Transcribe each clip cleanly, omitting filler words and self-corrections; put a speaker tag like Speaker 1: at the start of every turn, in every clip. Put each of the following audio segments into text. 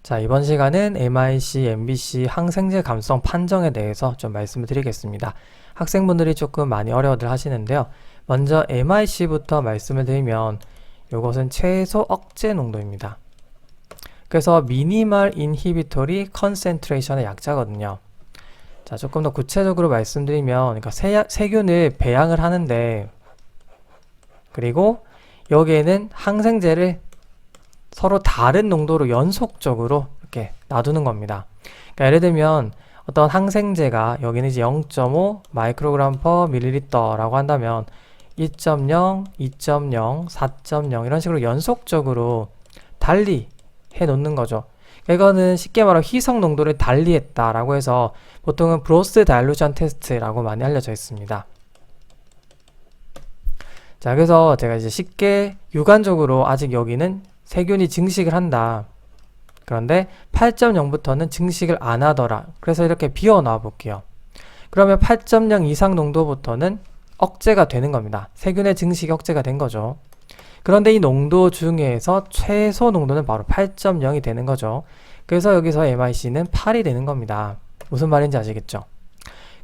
Speaker 1: 자, 이번 시간은 MIC, MBC 항생제 감수성 판정에 대해서 좀 말씀을 드리겠습니다. 학생분들이 조금 많이 어려워들 하시는데요. 먼저 MIC부터 말씀을 드리면 이것은 최소 억제 농도입니다. 그래서 미니멀 인히비토리 컨센트레이션의 약자거든요. 자, 조금 더 구체적으로 말씀드리면 그러니까 세균을 배양을 하는데 그리고 여기에는 항생제를 서로 다른 농도로 연속적으로 이렇게 놔두는 겁니다. 그러니까 예를 들면 어떤 항생제가 여기는 이제 0.5 마이크로그램 퍼 밀리리터라고 한다면 2.0, 2.0, 4.0 이런 식으로 연속적으로 달리 해 놓는 거죠. 이거는 쉽게 말하면 희석 농도를 달리했다라고 해서 보통은 브로스 다일루션 테스트라고 많이 알려져 있습니다. 자, 그래서 제가 이제 쉽게 육안적으로 아직 여기는 세균이 증식을 한다. 그런데 8.0부터는 증식을 안 하더라. 그래서 이렇게 비워 놔 볼게요. 그러면 8.0 이상 농도부터는 억제가 되는 겁니다. 세균의 증식이 억제가 된 거죠. 그런데 이 농도 중에서 최소 농도는 바로 8.0이 되는 거죠. 그래서 여기서 MIC는 8이 되는 겁니다. 무슨 말인지 아시겠죠?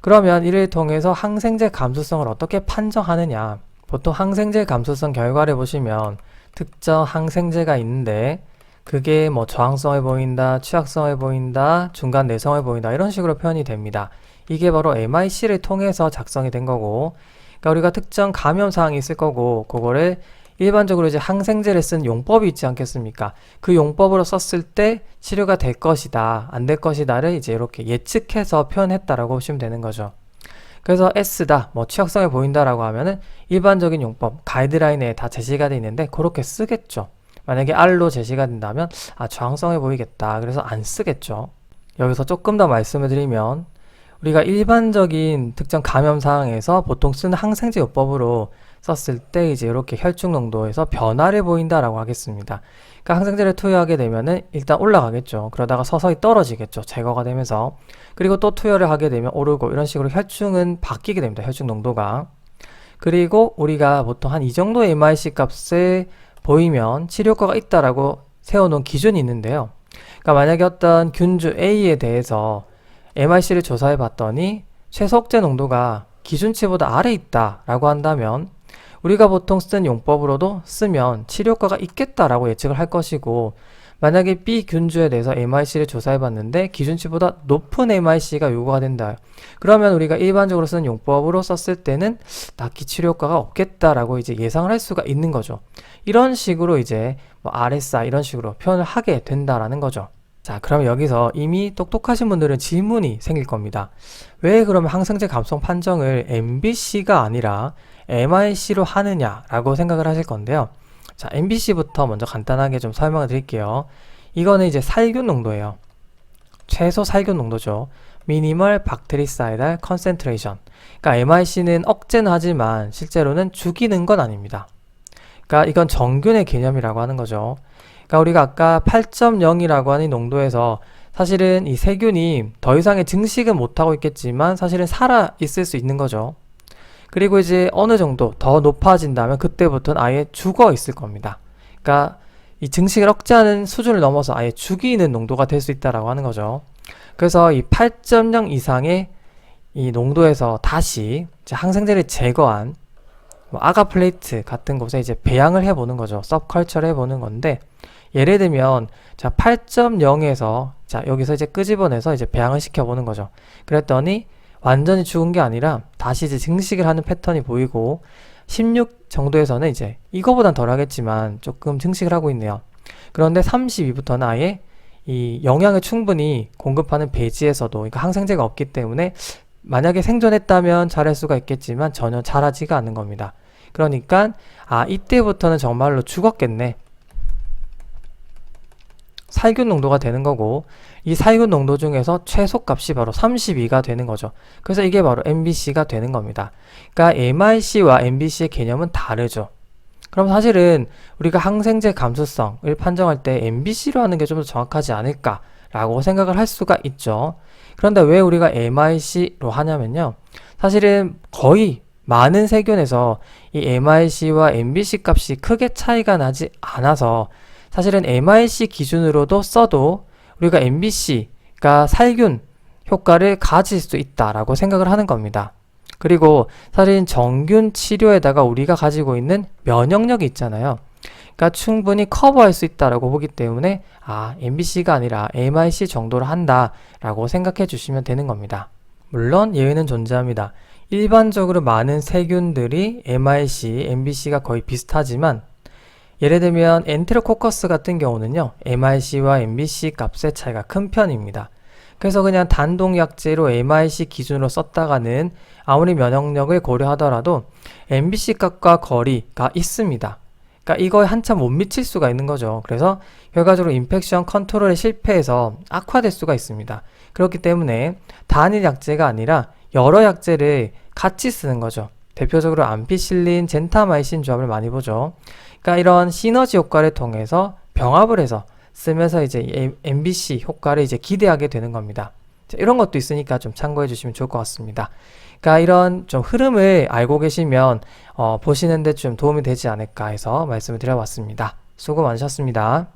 Speaker 1: 그러면 이를 통해서 항생제 감수성을 어떻게 판정하느냐? 보통 항생제 감수성 결과를 보시면 특정 항생제가 있는데 그게 뭐 저항성을 보인다, 취약성을 보인다, 중간 내성을 보인다 이런 식으로 표현이 됩니다. 이게 바로 MIC를 통해서 작성이 된 거고, 그러니까 우리가 특정 감염 사항이 있을 거고 그거를 일반적으로 이제 항생제를 쓴 용법이 있지 않겠습니까? 그 용법으로 썼을 때 치료가 될 것이다, 안 될 것이다를 이제 이렇게 예측해서 표현했다라고 보시면 되는 거죠. 그래서 S다, 뭐 취약성을 보인다라고 하면은 일반적인 용법, 가이드라인에 다 제시가 되어 있는데 그렇게 쓰겠죠. 만약에 R로 제시가 된다면 저항성을 보이겠다. 그래서 안 쓰겠죠. 여기서 조금 더 말씀을 드리면 우리가 일반적인 특정 감염 상황에서 보통 쓰는 항생제 요법으로 썼을 때 이제 이렇게 혈중 농도에서 변화를 보인다라고 하겠습니다. 그러니까 항생제를 투여하게 되면은 일단 올라가겠죠. 그러다가 서서히 떨어지겠죠. 제거가 되면서. 그리고 또 투여를 하게 되면 오르고 이런 식으로 혈중은 바뀌게 됩니다. 혈중 농도가. 그리고 우리가 보통 한 이 정도의 MIC 값을 보이면 치료효과가 있다라고 세워놓은 기준이 있는데요. 그러니까 만약에 어떤 균주 A에 대해서 MIC를 조사해 봤더니 최소 억제 농도가 기준치보다 아래 있다라고 한다면 우리가 보통 쓰는 용법으로도 쓰면 치료효과가 있겠다라고 예측을 할 것이고, 만약에 B 균주에 대해서 MIC를 조사해 봤는데 기준치보다 높은 MIC가 요구가 된다. 그러면 우리가 일반적으로 쓰는 용법으로 썼을 때는 딱히 치료효과가 없겠다라고 이제 예상을 할 수가 있는 거죠. 이런 식으로 이제 뭐 RSI 이런 식으로 표현을 하게 된다라는 거죠. 자, 그럼 여기서 이미 똑똑하신 분들은 질문이 생길 겁니다. 왜 그러면 항생제 감수성 판정을 MBC가 아니라 MIC로 하느냐라고 생각을 하실 건데요. 자, MBC부터 먼저 간단하게 좀 설명을 드릴게요. 이거는 이제 살균 농도예요. 최소 살균 농도죠. Minimal Bactericidal Concentration. 그러니까 MIC는 억제는 하지만 실제로는 죽이는 건 아닙니다. 그러니까 이건 정균의 개념이라고 하는 거죠. 그러니까 우리가 아까 8.0이라고 하는 농도에서 사실은 이 세균이 더 이상의 증식은 못하고 있겠지만 사실은 살아 있을 수 있는 거죠. 그리고 이제 어느 정도 더 높아진다면 그때부터는 아예 죽어 있을 겁니다. 그러니까 이 증식을 억제하는 수준을 넘어서 아예 죽이는 농도가 될 수 있다라고 하는 거죠. 그래서 이 8.0 이상의 이 농도에서 다시 이제 항생제를 제거한 뭐 아가플레이트 같은 곳에 이제 배양을 해보는 거죠. 서브컬처를 해보는 건데, 예를 들면 자 8.0에서 자 여기서 이제 끄집어내서 이제 배양을 시켜보는 거죠. 그랬더니 완전히 죽은 게 아니라 다시 이제 증식을 하는 패턴이 보이고 16 정도에서는 이제 이거보단 덜 하겠지만 조금 증식을 하고 있네요. 그런데 32부터는 아예 이 영양을 충분히 공급하는 배지에서도 그러니까 항생제가 없기 때문에 만약에 생존했다면 잘할 수가 있겠지만 전혀 잘하지가 않는 겁니다. 그러니까 이때부터는 정말로 죽었겠네. 살균 농도가 되는 거고, 이 살균 농도 중에서 최소값이 바로 32가 되는 거죠. 그래서 이게 바로 MBC가 되는 겁니다. 그러니까 MIC와 MBC의 개념은 다르죠. 그럼 사실은 우리가 항생제 감수성을 판정할 때 MBC로 하는 게 좀 더 정확하지 않을까라고 생각을 할 수가 있죠. 그런데 왜 우리가 MIC로 하냐면요. 사실은 거의 많은 세균에서 이 MIC와 MBC 값이 크게 차이가 나지 않아서 사실은 MIC 기준으로도 써도 우리가 MBC가 살균 효과를 가질 수 있다라고 생각을 하는 겁니다. 그리고 사실 정균 치료에다가 우리가 가지고 있는 면역력이 있잖아요. 그러니까 충분히 커버할 수 있다라고 보기 때문에 MBC가 아니라 MIC 정도로 한다라고 생각해 주시면 되는 겁니다. 물론 예외는 존재합니다. 일반적으로 많은 세균들이 MIC, MBC가 거의 비슷하지만 예를 들면 엔테로코커스 같은 경우는요, MIC와 MBC 값의 차이가 큰 편입니다. 그래서 그냥 단독약제로 MIC 기준으로 썼다가는 아무리 면역력을 고려하더라도 MBC 값과 거리가 있습니다. 그러니까 이거에 한참 못 미칠 수가 있는 거죠. 그래서 결과적으로 인펙션 컨트롤에 실패해서 악화될 수가 있습니다. 그렇기 때문에 단일 약제가 아니라 여러 약제를 같이 쓰는 거죠. 대표적으로 암피실린, 젠타마이신 조합을 많이 보죠. 그러니까 이런 시너지 효과를 통해서 병합을 해서 쓰면서 이제 MBC 효과를 이제 기대하게 되는 겁니다. 이런 것도 있으니까 좀 참고해 주시면 좋을 것 같습니다. 그러니까 이런 좀 흐름을 알고 계시면 보시는데 좀 도움이 되지 않을까 해서 말씀을 드려봤습니다. 수고 많으셨습니다.